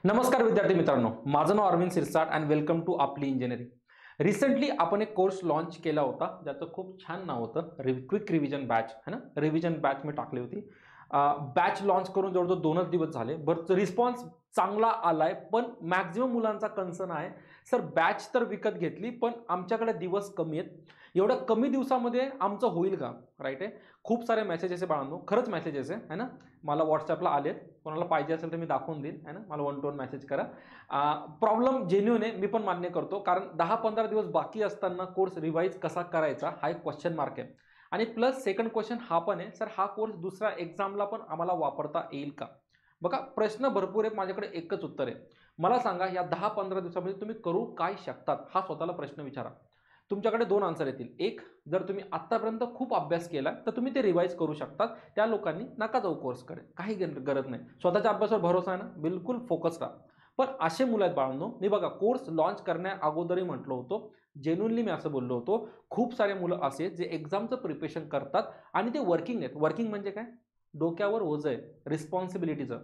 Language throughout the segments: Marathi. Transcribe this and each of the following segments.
नमस्कार विद्यार्थी मित्रांनो, माझं नाव Arvind Sirsat and welcome to आपली इंजिनिअरिंग. रिसेंटली आपण एक कोर्स लॉन्च केला होता ज्याचं खूप छान नाव होतं क्विक रिव्हिजन बॅच है ना. रिव्हिजन बॅच मी टाकली होती. बॅच लॉन्च करून जवळजवळ 2च दिवस झाले. बरं रिस्पॉन्स चांगला आलाय, पण मॅक्झिमम मुलांचा कन्सर्न आहे सर बॅच तर विकत घेतली पण आमच्याकडे दिवस कमी आहेत, एवढ्या कमी दिवसामध्ये आमचं होईल का? राईट आहे. खूप सारे मेसेजेस आहे बाळांनो, खरंच मेसेजेस आहे ना. मला व्हॉट्सअपला आलेत, कोणाला पाहिजे असेल तर मी दाखवून देईन है ना. मला 1 to 1 मेसेज करा. प्रॉब्लेम जेन्युइन आहे, मी पण मान्य करतो, कारण 10-15 दिवस बाकी असताना कोर्स रिवाईज कसा करायचा हा एक क्वेश्चन मार्क आहे. आणि प्लस सेकंड क्वेश्चन हा पण आहे, सर हा कोर्स दुसऱ्या एक्झामला पण आम्हाला वापरता येईल का? बघा प्रश्न भरपूर आहेत, माझ्याकडे एकच उत्तर आहे. मला सांगा या 10-15 दिवसामध्ये तुम्ही करू काय शकतात हा स्वतःला प्रश्न विचारा. तुमच्याकडे 2 आन्सर येतील. एक, जर तुम्ही आत्तापर्यंत खूप अभ्यास केला तर तुम्ही ते रिवाईज करू शकतात. त्या लोकांनी नका जाऊ कोर्सकडे, काही गरज नाही. स्वतःच्या अभ्यासावर भरोसा आहे ना, बिलकुल फोकस राहा. पण असे मुलं आहेत बाळांनो, मी बघा कोर्स लॉन्च करण्या अगोदरही म्हटलो होतो, जेन्युइनली मी असं बोललो होतो, खूप सारे मुलं असे जे एक्झामचं प्रिपरेशन करतात आणि ते वर्किंग आहेत. वर्किंग म्हणजे काय? डोक्यावर ओझं आहे रिस्पॉन्सिबिलिटीचं.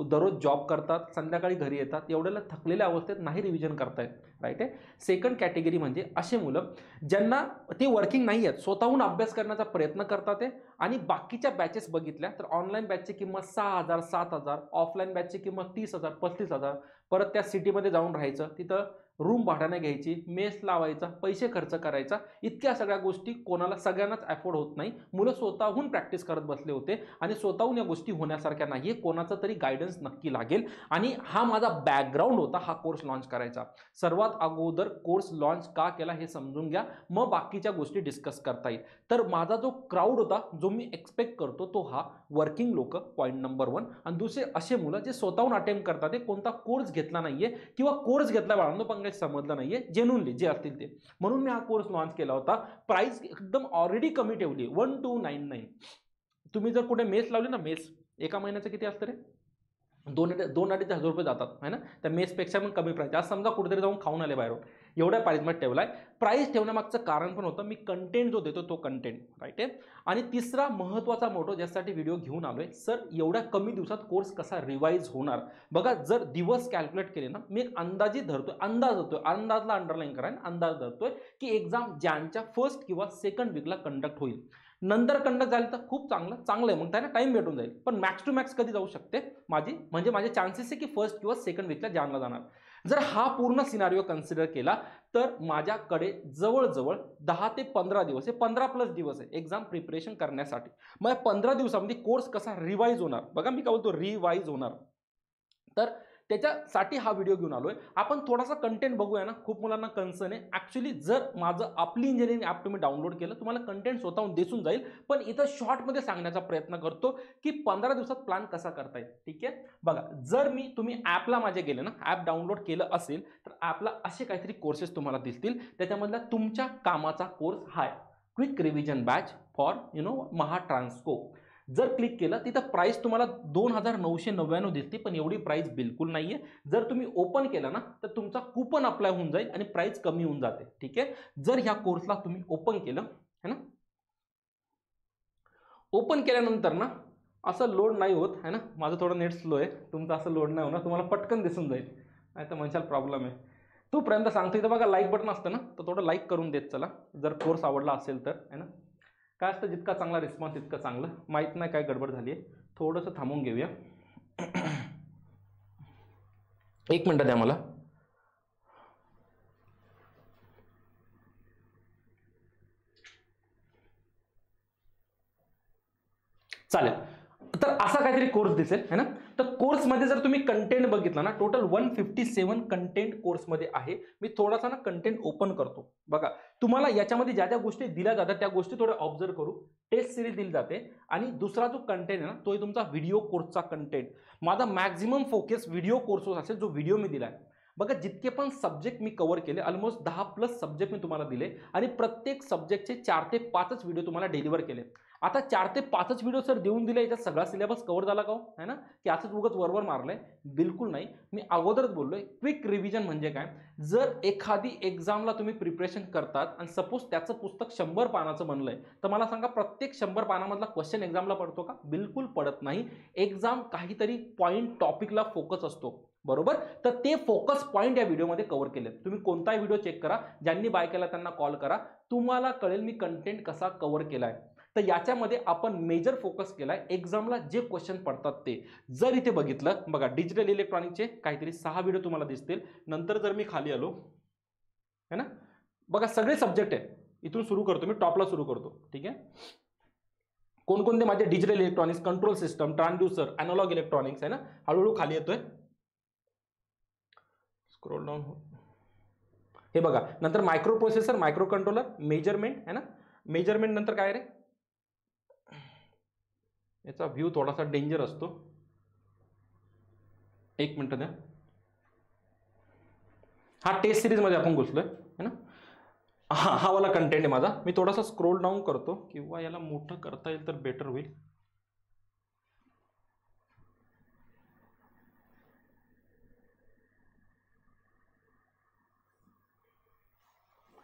दररोज जॉब करतात, संध्याकाळी घरी येतात, एवढ्याला थकलेल्या अवस्थेत नाही रिव्हिजन करतायत. राईट आहे. सेकंड कॅटेगरी म्हणजे असे मुलं ज्यांना ते वर्किंग नाही आहेत, स्वतःहून अभ्यास करण्याचा प्रयत्न करतात आहे आणि बाकीच्या बॅचेस बघितल्या तर ऑनलाईन बॅचची किंमत 6,000 7,000, ऑफलाईन बॅचची किंमत 30,000 35,000. परत त्या सिटीमध्ये जाऊन राहायचं, तिथं रूम भाड्याने घ्यायची, मेस लावायचा, पैसे खर्च करायचा, इतक्या सगळ्या गोष्टी कोणाला सगळ्यांनाच अफोर्ड होत नाही. मुलं स्वतःहून प्रॅक्टिस करत बसले होते आणि स्वतःहून या गोष्टी होण्यासारख्या नाहीये, कोणाचा तरी गायडन्स नक्की लागेल. आणि हा माझा बॅकग्राऊंड होता हा कोर्स लॉन्च करायचा. सर्वात अगोदर कोर्स लॉन्च का केला हे समजून घ्या, मग बाकीच्या गोष्टी डिस्कस करता येईल. तर माझा जो क्राऊड होता, जो मी एक्सपेक्ट करतो तो हा वर्किंग लोक, पॉईंट नंबर 1. आणि दुसरे असे मुलं जे स्वतःहून अटेम्प्ट करतात, ते कोणता कोर्स घेतला नाहीये किंवा कोर्स घेतला बाळांनो पण काही समजलं नाहीये, जेन्युइनली जे असतील ते. म्हणून मी हा कोर्स लॉन्च केला होता. प्राइस एकदम ऑलरेडी कमी ठेवली, 1299. तुम्ही जर कुठे मेस लावली ना, मेस एका महिन्याचं किती असतं रे? 2-2.5 हजार रुपये जातात है ना. त्या मेसपेक्षा पण कमी प्राईस. आज समजा कुठेतरी जाऊन खाऊन आले बाहेरून, एवढ्या प्राईसमध्ये ठेवलाय. प्राईस ठेवण्यामागचं कारण पण होतं, मी कंटेंट जो देतो तो कंटेंट. राईट आहे. आणि तिसरा महत्त्वाचा मोठो ज्यासाठी व्हिडिओ घेऊन आलोय, सर एवढ्या कमी दिवसात कोर्स कसा रिवाईज होणार? बघा जर दिवस कॅल्क्युलेट केले ना, मी एक अंदाजी धरतोय, अंदाज होतोय, अंदाजला अंडरलाईन करा, अंदाज धरतोय की एक्झाम ज्यांच्या फर्स्ट किंवा सेकंड वीकला कंडक्ट होईल. नंतर कंडक्ट झालं तर खूप चांगलं आहे, मग त्यांना टाइम भेटून जाईल. पण मॅक्स टू मॅक्स कधी जाऊ शकते माझे चान्सेस आहे की फर्स्ट किंवा सेकंड वीकला जानला जाणार. जर हा पूर्ण सिनारिओ कन्सिडर केला तर माझ्याकडे जवळजवळ 10 ते 15 दिवस आहे, 15+ दिवस आहे एक्झाम प्रिपरेशन करण्यासाठी. मग 15 दिवसामध्ये कोर्स कसा रिवाईज होणार? बघा मी काय बोलतो, रिवाईज होणार. तर त्याच्यासाठी हा व्हिडिओ घेऊन आलोय. आपण थोडासा कंटेंट बघूया ना. खूप मुलांना कन्सर्न आहे ॲक्च्युली, जर माझं आपली इंजिनिअरिंग ॲप तुम्ही डाउनलोड केलं, तुम्हाला कंटेंट स्वतःहून दिसून जाईल. पण इथं शॉर्टमध्ये सांगण्याचा प्रयत्न करतो की 15 दिवसात प्लॅन कसा करता येईल. ठीक आहे. बघा जर तुम्ही ॲपला माझे गेले ना, ॲप डाउनलोड केलं असेल तर ॲपला असे काहीतरी कोर्सेस तुम्हाला दिसतील. त्याच्यामधला तुमच्या कामाचा कोर्स हा आहे, क्विक रिव्हिजन बॅच फॉर महा ट्रान्सको. जर क्लिक केलं तिथं प्राइस तुम्हाला 2,999 दिसते, पण एवढी प्राइस बिलकुल नाहीये. जर तुम्ही ओपन केला ना तर तुमचा कूपन अप्लाय होऊन जाईल आणि प्राइस कमी होऊन जाते. ठीक आहे. जर ह्या कोर्सला तुम्ही ओपन केलं है ना, ओपन केल्यानंतर ना असं लोड नाही होत है ना. माझं थोडं नेट स्लो आहे, तुमचं असं लोड नाही होणार, तुम्हाला पटकन दिसून जाईल. नाही तर म्हणशाल प्रॉब्लेम आहे. तोपर्यंत सांगतो, इथं बघा लाईक बटन असतं ना, तर थोडं लाईक करून देत चला जर कोर्स आवडला असेल तर है ना. काय असतं, जितका चांगला रिस्पॉन्स तितकं चांगलं. माहीत नाही काय गडबड झाली आहे, थोडंसं थांबून घेऊया. 1 मिनिट द्या मला. चालेल. तर असा काहीतरी कोर्स दिसेल है ना. तर कोर्समध्ये जर तुम्ही कंटेंट बघितलं ना, टोटल 157 कंटेंट कोर्समध्ये आहे. मी थोडासा ना कंटेंट ओपन करतो. बघा तुम्हाला याच्यामध्ये ज्या ज्या गोष्टी दिल्या जातात त्या गोष्टी थोड्या ऑब्झर्व करू. टेस्ट सिरीज दिली जाते आणि दुसरा जो कंटेंट आहे ना, तो आहे तुमचा व्हिडिओ कोर्सचा कंटेंट. माझा मॅक्झिमम फोकस व्हिडिओ कोर्सवर असेल, जो व्हिडिओ मी दिलाय. बघा जितके पण सब्जेक्ट मी कव्हर केले, ऑलमोस्ट 10+ सब्जेक्ट मी तुम्हाला दिले आणि प्रत्येक सब्जेक्टचे 4 ते 5च व्हिडिओ तुम्हाला डिलिव्हर केले. आता 4 ते 5च व्हिडिओ सर देऊन दिले, याच्यात सगळा सिलेबस कव्हर झाला का हो, है ना, की असंच उगाच वरवर मारलंय? बिलकुल नाही. मी अगोदरच बोललोय, क्विक रिव्हिजन म्हणजे काय? जर एखादी एक्झामला तुम्ही प्रिपरेशन करतात आणि सपोज त्याचं पुस्तक 100 पानाचं बनलंय, तर मला सांगा प्रत्येक 100 पानामधला क्वेश्चन एक्झामला पडतो का? बिलकुल पडत नाही. एक्झाम काहीतरी पॉईंट टॉपिकला फोकस असतो, बरोबर? तर ते फोकस पॉईंट या व्हिडिओमध्ये कव्हर केलेत. तुम्ही कोणताही व्हिडिओ चेक करा, ज्यांनी बाय केला त्यांना कॉल करा, तुम्हाला कळेल मी कंटेंट कसा कव्हर केलाय. तर याच्यामध्ये आपण मेजर फोकस केलाय एक्झामला जे क्वेश्चन पडतात ते. जर इथे बघितलं बघा, डिजिटल इलेक्ट्रॉनिकचे काहीतरी 6 व्हिडिओ तुम्हाला दिसतील. नंतर जर मी खाली आलो, है ना, बघा सगळे सब्जेक्ट आहे. इथून सुरू करतो मी, टॉपला सुरू करतो, ठीक आहे. कोणकोणते माझे digital electronics, control system, transducer, analog electronics, आहे ना, हळूहळू खाली येतोय. स्क्रोल डाऊन हो, हे बघा. नंतर micro processor, micro controller, measurement, है ना, मेजरमेंट नंतर काय रे, याचा व्ह्यू थोडासा डेंजर असतो, एक मिनिट द्या. हा टेस्ट सिरीज मध्ये आपण घुसलोय, है ना. हा वाला कंटेंट आहे माझा. मी थोडासा स्क्रोल डाऊन करतो, किंवा याला मोठं करता येईल तर बेटर होईल.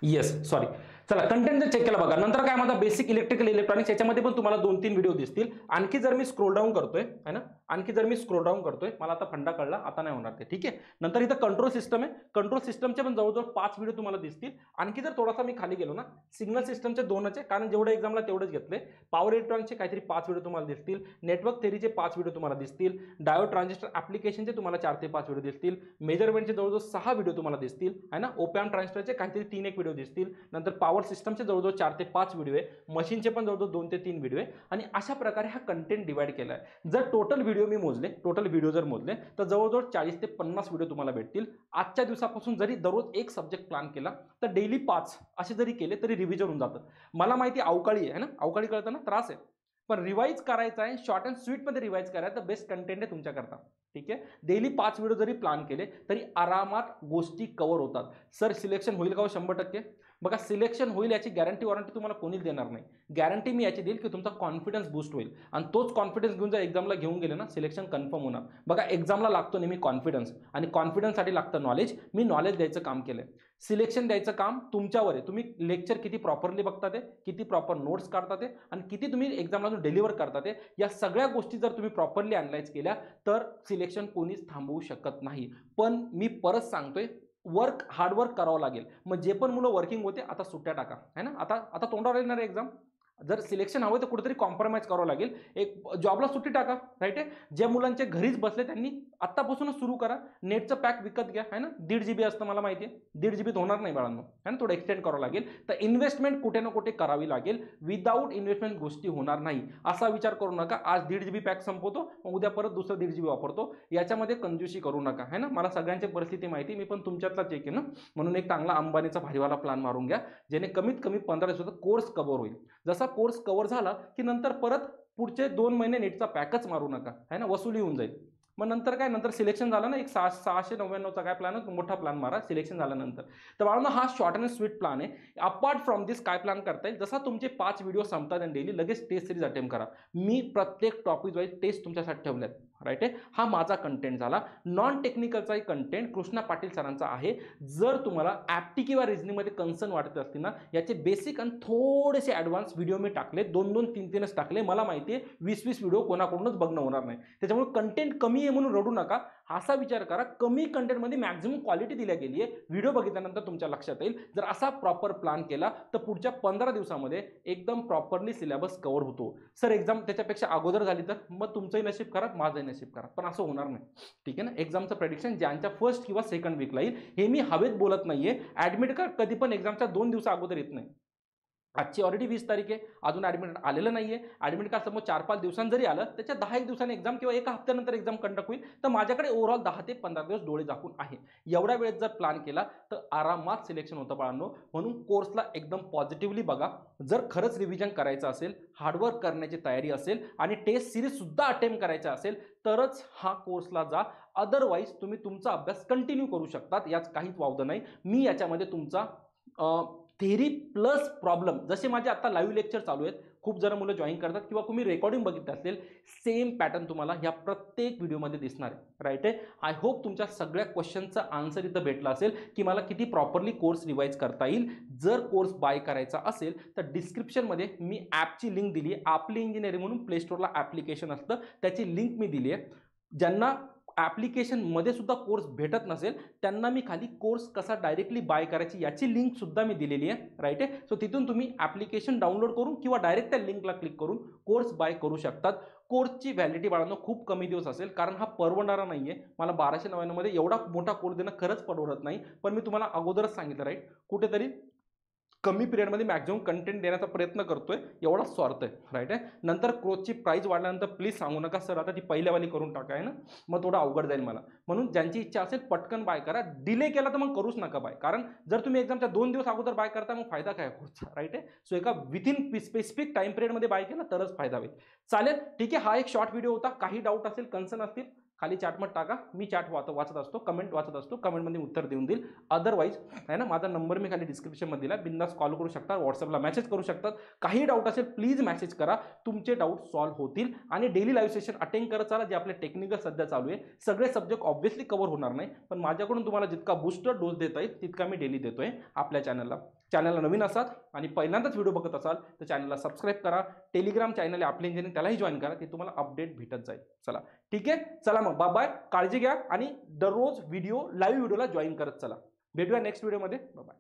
Yes, sorry. चला, कंटेंट जर चेक केला बघा. नंतर काय माझा बेसिक इलेक्ट्रिकल इलेक्ट्रॉनिक्स, याच्यामध्ये पण तुम्हाला 2-3 व्हिडिओ दिसतील. आणखी जर मी स्क्रोल डाऊन करतोय, है ना, आणखी जर मी स्क्रोल डाऊन करतोय, मला आता फंडा कळला, आता नाही होणार ते, ठीक आहे. नंतर इथं कंट्रोल सिस्टम आहे. कंट्रोल सिस्टमचे पण जवळजवळ 5 व्हिडिओ तुम्हाला दिसतील. आणखी जर थोडासा मी खाली गेलो ना, सिग्नल सिस्टमचे 2च आहे, कारण जेवढे एक्झामला तेवढेच घेतले. पॉवर इलेक्ट्रॉनिक्सचे काहीतरी 5 व्हिडिओ तुम्हाला दिसतील. नेटवर्क थेरीचे 5 व्हिडिओ तुम्हाला दिसतील. डायोड ट्रान्झिस्टर ऍप्लिकेशनचे तुम्हाला 4 ते 5 व्हिडिओ दिसतील. मेजरमेंटचे जवळजवळ 6 व्हिडिओ तुम्हाला दिसतील, है ना. ओपॅम्प ट्रान्झिस्टरचे काहीतरी 3-1 व्हिडिओ दिसतील. नंतर पॉवर सिस्टमचे जवळजवळ 4 ते 5 व्हिडिओ आहे. मशीनचे पण जवळजवळ 2 ते 3 व्हिडिओ आहे. आणि अशा प्रकारे हा कंटेंट डिवाइड केला आहे. जर टोटल व्हिडिओ मी मोजले, टोटल व्हिडिओ जर मोजले, तर जवळजवळ 40 ते 50 व्हिडिओ तुम्हाला भेटतील. आजच्या दिवसापासून जरी दररोज एक सब्जेक्ट प्लॅन केला, तर डेली 5 असे जरी केले तरी रिव्हिजन होऊन जातं. मला माहिती अवकाळी आहे ना, अवकाळी कळतं ना, त्रास आहे, पण रिवाइज करायचा आहे, शॉर्ट अँड स्वीट मध्ये रिवाइज करायचं, तर बेस्ट कंटेंट आहे तुमच्याकरता, ठीक आहे. डेली 5 व्हिडिओ जरी प्लॅन केले तरी आरामात गोष्टी कव्हर होतात. सर सिलेक्शन होईल का हो? 100%. बघा, सिलेक्शन होईल याची गॅरंटी वॉरंटी तुम्हाला कोणीच देणार नाही. गॅरंटी मी याची देईल की तुमचा कॉन्फिडन्स बूस्ट होईल, आणि तोच कॉन्फिडन्स घेऊन जर एक्झामला घेऊन गेले ना, सिलेक्शन कन्फर्म होणार. बघा, एक्झामला लागतो नेहमी कॉन्फिडन्स, आणि कॉन्फिडन्ससाठी लागतं नॉलेज. मी नॉलेज द्यायचं काम केलंय. सिलेक्शन द्यायचं काम तुमच्यावर आहे. तुम्ही लेक्चर किती प्रॉपरली बघतात, किती प्रॉपर नोट्स काढतात, आणि किती तुम्ही एक्झामला डिलिव्हर करतात, या सगळ्या गोष्टी जर तुम्ही प्रॉपरली अनालाइज केल्या तर सिलेक्शन कोणीच थांबवू शकत नाही. पण मी परत सांगतोय, हार्डवर्क करावं लागेल. मग जे पण मुलं वर्किंग होते, आता सुट्ट्या टाका, है ना. आता तोंडावर येणार एक्झाम. जर सिलेक्शन हवं तर कुठेतरी कॉम्प्रोमाइज करावं लागेल. एक जॉबला सुट्टी टाका, राईट आहे. ज्या मुलांचे घरीच बसले त्यांनी आत्तापासूनच सुरू करा. नेटचं पॅक विकत घ्या, है ना. 1.5 GB असतं, मला माहिती आहे. 1.5 GB होणार नाही बाळांनो, है ना. थोडं एक्सटेंड करावं लागेल. तर इन्व्हेस्टमेंट कुठे ना कुठे करावी लागेल. विदाऊट इन्व्हेस्टमेंट गोष्टी होणार नाही. असा विचार करू नका, आज 1.5 GB पॅक संपवतो, मग उद्या परत दुसरं 1.5 GB वापरतो. याच्यामध्ये कंजूसी करू नका, है ना. मला सगळ्यांची परिस्थिती माहिती, मी पण तुमच्यातलाच एक आहे ना. म्हणून एक चांगला अंबानीचा भारीवाला प्लॅन मारून घ्या, जेणे कमीत कमी 15 दिवसाचा कोर्स कव्हर होईल. जसा कोर्स कव्हर झाला की नंतर परत पुढचे 2 महिने नेटचा पॅकच मारू नका, है ना. वसुली होऊन जाईल. मग नंतर काय, नंतर सिलेक्शन झालं ना, एक 699चा काय प्लॅन, मोठा प्लॅन मारा सिलेक्शन झाल्यानंतर. तर बाळांनो, हा शॉर्ट अँड स्वीट प्लॅन आहे. अपार्ट फ्रॉम दिस काय प्लॅन करता येईल, जसा तुमचे 5 व्हिडिओ संपतात आणि डेली लगेच टेस्ट सिरीज अटेम्प्ट करा. मी प्रत्येक टॉपिक वाईज टेस्ट तुमच्यासाठी ठेवल्यात, राईट आहे. हा माझा कंटेंट झाला. नॉन टेक्निकलचाही कंटेंट कृष्णा पाटील सरांचा आहे. जर तुम्हाला ॲप्टी किंवा रिझनिंगमध्ये कन्सर्न वाटत असतील ना, याचे बेसिक आणि थोडेसे ॲडव्हान्स व्हिडिओ मी टाकले, 2-2, 3-3च टाकले. मला माहिती आहे 20-20 व्हिडिओ कोणाकडूनच बघणं होणार नाही. त्याच्यामुळे कंटेंट कमी आहे म्हणून रडू नका. असा विचार करा, कमी कंटेंटमध्ये मॅक्झिमम क्वालिटी दिल्या गेली आहे. व्हिडिओ बघितल्यानंतर तुमच्या लक्षात येईल. जर असा प्रॉपर प्लॅन केला तर पुढच्या 15 दिवसामध्ये एकदम प्रॉपरली सिलेबस कव्हर होतो. सर एक्झाम त्याच्यापेक्षा अगोदर झाली तर मग तुमचंही नशीब करा, माझंही नशीब करा, पण असं होणार नाही, ठीक आहे ना. एक्झामचं प्रेडिक्शन ज्यांच्या फर्स्ट किंवा सेकंड वीकला येईल, हे मी हवेत बोलत नाहीये. ऍडमिट कार्ड कधी पण एक्झामच्या 2 दिवसा अगोदर येत नाही. आजची ऑलरेडी 20 तारीख आहे, अजून ॲडमिट आलेलं नाहीये. ॲडमिट कार्ड समोर 4-5 दिवसांनी जरी आलं, त्याच्या 10-1 दिवसांनी एक्झाम किंवा 1 हफ्त्यानंतर एक्झाम कंडक्ट होईल. तर माझ्याकडे ओव्हरऑल 10 ते 15 दिवस डोळे झाकून आहे. एवढ्या वेळेत जर प्लॅन केला तर आरामात सिलेक्शन होतं बाळांनो. म्हणून कोर्सला एकदम पॉझिटिव्हली बघा. जर खरंच रिव्हिजन करायचं असेल, हार्डवर्क करण्याची तयारी असेल आणि टेस्ट सिरीज सुद्धा अटेम्प्ट करायचा असेल, तरच हा कोर्सला जा. अदरवाईज तुम्ही तुमचा अभ्यास कंटिन्यू करू शकतात, यात काहीच वावदं नाही. मी याच्यामध्ये तुमचा थेरी प्लस प्रॉब्लेम, जसे माझे आता लाईव्ह लेक्चर चालू आहेत, खूप जण मुलं जॉईन करतात किंवा तुम्ही रेकॉर्डिंग बघितलं असेल, सेम पॅटर्न तुम्हाला ह्या प्रत्येक व्हिडिओमध्ये दिसणार आहे. राईट आहे. आय होप तुमच्या सगळ्या क्वेश्चनचा आन्सर इथं भेटला असेल की मला किती प्रॉपरली कोर्स रिवाइज करता येईल. जर कोर्स बाय करायचा असेल तर डिस्क्रिप्शनमध्ये मी ॲपची लिंक दिली आहे. आपली इंजिनिअरिंग म्हणून प्ले स्टोरला ॲप्लिकेशन असतं, त्याची लिंक मी दिली आहे. ज्यांना ॲप्लिकेशनमध्ये सुद्धा कोर्स भेटत नसेल त्यांना मी खाली कोर्स कसा डायरेक्टली बाय करायची याची लिंक सुद्धा मी दिलेली आहे. राईट आहे. सो तिथून तुम्ही ॲप्लिकेशन डाउनलोड करून किंवा डायरेक्ट त्या लिंकला क्लिक करून कोर्स बाय करू शकतात. कोर्सची व्हॅलिडिटी बाळांनो खूप कमी दिवस असेल, कारण हा परवडणारा नाही आहे. मला 1299 मध्ये एवढा मोठा कोर्स देणं खरंच परवडत नाही. पण मी तुम्हाला अगोदरच सांगितलं, राईट, कुठेतरी कमी पिरियडमध्ये मॅक्झिमम कंटेंट देण्याचा प्रयत्न करतोय, एवढा स्वार्थ आहे. राईट आहे. नंतर कोर्सची प्राईस वाढल्यानंतर प्लीज सांगू नका सर आता ती पहिल्यावाली करून टाका, आहे ना, मग थोडं अवघड जाईल मला. म्हणून ज्यांची इच्छा असेल पटकन बाय करा. डिले केला तर मग करूच नका बाय, कारण जर तुम्ही एक्झामच्या 2 दिवस अगोदर बाय करता मग फायदा काय कोर्सचा. राईट आहे. सो एका विथिन स्पेसिफिक टाइम पिरियडमध्ये बाय केला तरच फायदा होईल. चालेल, ठीक आहे. हा एक शॉर्ट व्हिडिओ होता. काही डाऊट असेल, कन्सर्न असतील, खाली चॅटमध्ये टाका. मी चॅट वाचत असतो, कमेंट वाचत असतो, कमेंटमध्ये उत्तर देऊन देईल. अदरवाईज आहे ना, माझा नंबर मी खाली डिस्क्रिप्शनमध्ये दिला, बिंदास कॉल करू शकता, व्हॉट्सअपला मेसेज करू शकतात. काही डाऊट असेल प्लीज मेसेज करा, तुमचे डाऊट सॉल्व्ह होतील. आणि डेली लाईव्ह सेशन अटेंड करत चला, जे आपले टेक्निकल सध्या चालू आहे. सगळे सब्जेक्ट ऑब्व्हियसली कव्हर होणार नाही, पण माझ्याकडून तुम्हाला जितका बूस्टर डोस देता येईल तितका मी डेली देतोय आपल्या चॅनलला नवीन असाल आणि पहिल्यांदाच व्हिडिओ बघत असाल तर चॅनलला सबस्क्राईब करा. टेलिग्राम चॅनल आहे आपले इंजिनिअरिंग, त्यालाही जॉईन करा, ते तुम्हाला अपडेट भेटत जाईल. चला ठीक आहे, चला मग बाय बाय, काळजी घ्या आणि दररोज लाईव्ह व्हिडिओला जॉईन करत चला. भेटूया नेक्स्ट व्हिडिओमध्ये. बाय.